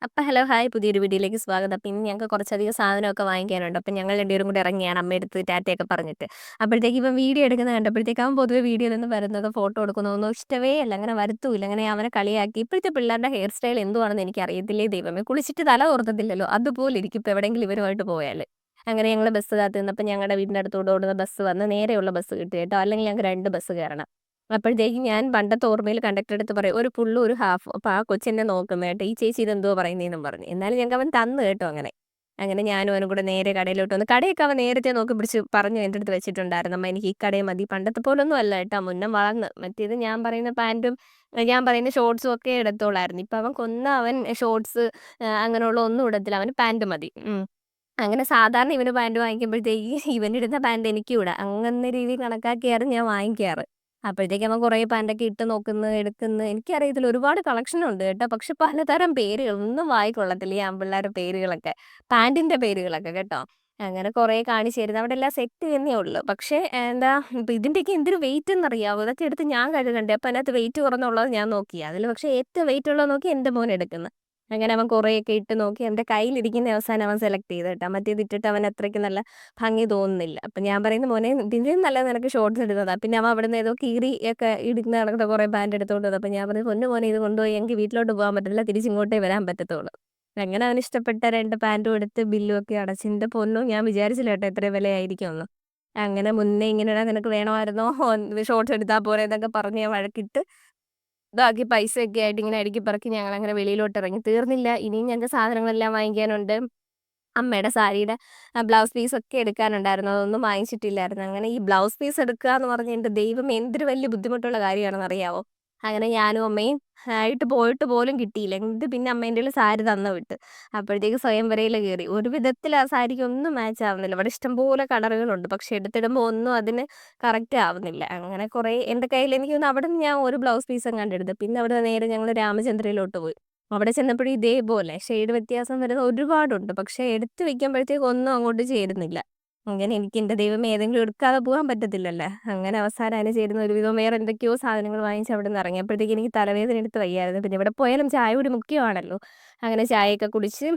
Hello, hi. പുതിയൊരു വീഡിയോയിലേക്ക് സ്വാഗതം. അപ്പം ഇന്ന് ഞങ്ങൾക്ക് കുറച്ചധികം സാധനമൊക്കെ വാങ്ങിക്കാനുണ്ട്. അപ്പം ഞങ്ങൾ രണ്ടുപേരും കൂടി ഇറങ്ങിയാണ് അമ്മയടുത്ത് ടാറ്റയൊക്കെ പറഞ്ഞിട്ട്. അപ്പോഴത്തേക്ക് ഇവൻ വീഡിയോ എടുക്കുന്നത് കണ്ടപ്പോഴത്തേക്ക് അവൻ പൊതുവെ വീഡിയോയിലൊന്നും വരുന്നതോ ഫോട്ടോ എടുക്കുന്നതൊന്നും ഇഷ്ടമേ അല്ല. അങ്ങനെ വരുത്തൂല്ല. അങ്ങനെ അവനെ കളിയാക്കി. ഇപ്പോഴത്തെ പിള്ളേരുടെ ഹെയർ സ്റ്റൈൽ എന്തുവാണെന്ന് എനിക്കറിയത്തില്ലേ ദൈവമേ. കുളിച്ചിട്ട് തല തോർത്തത്തില്ലല്ലോ. അതുപോലെ ഇരിക്കും ഇപ്പം എവിടെയെങ്കിലും ഇവരുമായിട്ട് പോയാൽ. അങ്ങനെ ഞങ്ങൾ ബസ് കാത്ത് നിന്നപ്പോൾ ഞങ്ങളുടെ വീടിൻ്റെ അടുത്തൂടെ ഓടുന്ന ബസ് വന്ന് നേരെയുള്ള ബസ് കിട്ടി കേട്ടോ. അല്ലെങ്കിൽ ഞങ്ങൾക്ക് 2 ബസ് കയറണം. അപ്പോഴത്തേക്കും ഞാൻ പണ്ടത്തെ ഓർമ്മയിൽ കണ്ടക്ടറുടെ അടുത്ത് പറയും, "ഒരു ഫുള്ളും ഒരു ഹാഫും." അപ്പോൾ ആ കൊച്ചെന്നെ നോക്കുന്നു കേട്ടോ. "ഈ ചേച്ചി ഇതെന്തുവാ പറയുന്നേന്നും" പറഞ്ഞ്. എന്നാലും ഞങ്ങൾക്ക് അവൻ തന്നു കേട്ടോ അങ്ങനെ. അങ്ങനെ ഞാനും അവനും കൂടെ നേരെ കടയിലോട്ട് വന്നു. കടയൊക്കെ അവൻ നേരത്തെ നോക്കി പിടിച്ച് പറഞ്ഞു എൻ്റെ അടുത്ത് വെച്ചിട്ടുണ്ടായിരുന്നു. "അമ്മ എനിക്ക് ഈ കടയിൽ മതി." പണ്ടത്തെ പോലൊന്നും അല്ല കേട്ടോ. മുന്നം വളർന്ന്. മറ്റേത് ഞാൻ പറയുന്ന പാൻറ്റും ഞാൻ പറയുന്ന ഷോർട്സും ഒക്കെ ഇടത്തുള്ളായിരുന്നു. ഇപ്പം അവൻ ഷോർട്സ് അങ്ങനെയുള്ള ഒന്നും ഇടത്തില്ല. അവന് പാന്റ് മതി. അങ്ങനെ സാധാരണ ഇവന് പാന്റ് വാങ്ങിക്കുമ്പോഴത്തേക്ക് ഇവനിടുന്ന പാന്റ് എനിക്കും ഇടാം. അങ്ങനെ രീതിയിൽ കണക്കാക്കിയാണ് ഞാൻ വാങ്ങിക്കാറ്. അപ്പോഴത്തേക്ക് അവൻ കുറേ പാന്റൊക്കെ ഇട്ട് നോക്കുന്നു, എടുക്കുന്നു. എനിക്കറിയത്തില്ല ഒരുപാട് കളക്ഷനുണ്ട് കേട്ടോ. പക്ഷെ പലതരം പേരുകൾ ഒന്നും വായി കൊള്ളത്തില്ല ഈ ആൺപിള്ളേരുടെ പേരുകളൊക്കെ. പാന്റിന്റെ പേരുകളൊക്കെ കേട്ടോ. അങ്ങനെ കുറേ കാണിച്ചു തരുന്നു. അവിടെ എല്ലാം സെറ്റ് തന്നേ ഉള്ളൂ. പക്ഷേ എന്താ ഇപ്പം ഇതിന്റെയൊക്കെ എന്തൊരു വെയിറ്റ് എന്നറിയാവോ? ഇതൊക്കെ എടുത്ത് ഞാൻ കഴുകണ്ടേ. അപ്പം അതിനകത്ത് വെയിറ്റ് കുറഞ്ഞുള്ളത് ഞാൻ നോക്കി. അതിൽ പക്ഷേ ഏറ്റവും വെയിറ്റ് ഉള്ളത് നോക്കി എൻ്റെ മോൻ എടുക്കുന്നു. അങ്ങനെ അവൻ കുറേയൊക്കെ ഇട്ട് നോക്കി. എൻ്റെ കയ്യിലിരിക്കുന്ന അവസാനം അവൻ സെലക്ട് ചെയ്ത് കേട്ടോ. മറ്റേത് ഇട്ടിട്ട് അവന് അത്രയ്ക്ക് നല്ല ഭംഗി തോന്നുന്നില്ല. അപ്പം ഞാൻ പറയുന്നു, "മോനെ ഇതിലും നല്ലത് നിനക്ക് ഷോർട്സ് ഇടുന്നതാ." പിന്നെ അവൻ അവിടുന്ന് ഏതോ കീറി ഒക്കെ ഇടുന്ന കണക്കത്തെ കുറേ പാന്റ് എടുത്തോണ്ട് വന്നു. അപ്പം ഞാൻ പറഞ്ഞു, "പൊന്നു മോനെ ഇത് കൊണ്ടുപോയി എനിക്ക് വീട്ടിലോട്ട് പോകാൻ പറ്റില്ല. തിരിച്ചിങ്ങോട്ടേ വരാൻ പറ്റത്തുള്ളൂ." അങ്ങനെ അവന് ഇഷ്ടപ്പെട്ട 2 പാന്റും എടുത്ത് ബില്ലും ഒക്കെ അടച്ച്. എൻ്റെ പൊന്നോ ഞാൻ വിചാരിച്ചില്ല കേട്ടോ ഇത്രയും വിലയായിരിക്കുമെന്ന്. അങ്ങനെ മുന്നേ ഇങ്ങനെ നിനക്ക് വേണമായിരുന്നോ ഷോർട്സ് എടുത്താൽ പോരെ എന്നൊക്കെ പറഞ്ഞ് ഞാൻ വഴക്കിട്ട് ഇതാക്കി പൈസയൊക്കെ ആയിട്ട് ഇങ്ങനെ അടുക്കിപ്പെറുക്കി ഞങ്ങളങ്ങനെ വെളിയിലോട്ട് ഇറങ്ങി. തീർന്നില്ല. ഇനിയും ഞങ്ങൾക്ക് സാധനങ്ങളെല്ലാം വാങ്ങിക്കാനുണ്ട്. അമ്മയുടെ സാരിയുടെ ബ്ലൗസ് പീസൊക്കെ എടുക്കാനുണ്ടായിരുന്നു. അതൊന്നും വാങ്ങിച്ചിട്ടില്ലായിരുന്നു. അങ്ങനെ ഈ ബ്ലൗസ് പീസ് എടുക്കാന്ന് പറഞ്ഞാ എൻ്റെ ദൈവമേ എന്തൊരു വലിയ ബുദ്ധിമുട്ടുള്ള കാര്യമാണെന്നറിയാവോ? അങ്ങനെ ഞാനും അമ്മയും ആയിട്ട് പോയിട്ട് പോലും കിട്ടിയില്ല. എന്നിട്ട് പിന്നെ അമ്മേന്റേൽ സാരി തന്ന് വിട്ട്. അപ്പോഴത്തേക്ക് സ്വയംവരയിൽ കയറി. ഒരു വിധത്തിൽ ആ സാരിക്കൊന്നും മാച്ച് ആവുന്നില്ല. ഇവിടെ ഇഷ്ടംപോലെ കളറുകളുണ്ട്. പക്ഷെ എടുത്തിടുമ്പോൾ ഒന്നും അതിന് കറക്റ്റ് ആവുന്നില്ല. അങ്ങനെ കുറേ എൻ്റെ കയ്യിൽ എനിക്ക് തോന്നുന്നു അവിടുന്ന് ഞാൻ ഒരു ബ്ലൗസ് പീസ് എങ്ങാണ്ട് എടുത്തു. പിന്നെ അവിടുന്ന് നേരെ ഞങ്ങൾ രാമചന്ദ്രയിലോട്ട് പോയി. അവിടെ ചെന്നപ്പോഴും ഇതേപോലെ ഷെയ്ഡ് വ്യത്യാസം വരുന്ന ഒരുപാടുണ്ട്. പക്ഷെ എടുത്ത് വെക്കുമ്പോഴത്തേക്ക് ഒന്നും അങ്ങോട്ട് ചേരുന്നില്ല. അങ്ങനെ എനിക്ക് എൻ്റെ ദൈവമേ ഏതെങ്കിലും എടുക്കാതെ പോകാൻ പറ്റത്തില്ലല്ലോ. അങ്ങനെ അവസാനം അതിന് ചേരുന്ന ഒരുവിധം വേറെ എന്തൊക്കെയോ സാധനങ്ങൾ വാങ്ങിച്ച് അവിടുന്ന് ഇറങ്ങി. അപ്പോഴത്തേക്ക് എനിക്ക് തലവേദന എടുത്ത് വയ്യായിരുന്നു. പിന്നെ ഇവിടെ പോയാലും ചായ കുടി മുഖ്യമാണല്ലോ. അങ്ങനെ ചായയൊക്കെ കുടിച്ച്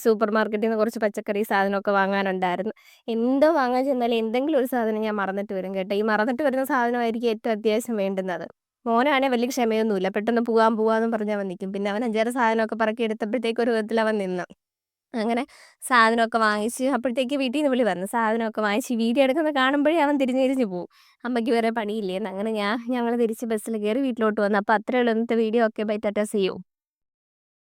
സൂപ്പർ മാർക്കറ്റിൽ നിന്ന് കുറച്ച് പച്ചക്കറി സാധനമൊക്കെ വാങ്ങാനുണ്ടായിരുന്നു. എന്തോ വാങ്ങാൻ ചെന്നാലും എന്തെങ്കിലും ഒരു സാധനം ഞാൻ മറന്നിട്ട് വരും കേട്ടോ. ഈ മറന്നിട്ട് വരുന്ന സാധനമായിരിക്കും ഏറ്റവും അത്യാവശ്യം വേണ്ടുന്നത്. മോനാണേ വലിയ ക്ഷമയൊന്നുമില്ല. പെട്ടെന്ന് പോവാന്നും പറഞ്ഞ് അവൻ നിൽക്കും. പിന്നെ അവൻ 5, 6 സാധനമൊക്കെ പറക്കി എടുത്തപ്പോഴത്തേക്ക് ഒരു വിധത്തിൽ അവൻ നിന്ന്. അങ്ങനെ സാധനമൊക്കെ വാങ്ങിച്ച് അപ്പോഴത്തേക്ക് വീട്ടീന്ന് വിളി വന്നു. സാധനമൊക്കെ വാങ്ങിച്ച് വീഡിയോ എടുക്കുന്നത് കാണുമ്പോഴേ അവൻ തിരിഞ്ഞ് തിരിഞ്ഞ് പോവും. അമ്മയ്ക്ക് വേറെ പണിയില്ലേന്ന്. അങ്ങനെ ഞങ്ങൾ തിരിച്ച് ബസ്സിൽ കയറി വീട്ടിലോട്ട് വന്നു. അപ്പോൾ അത്രയേ ഉള്ളൂ ഇന്നത്തെ video. Okay bye tata see U.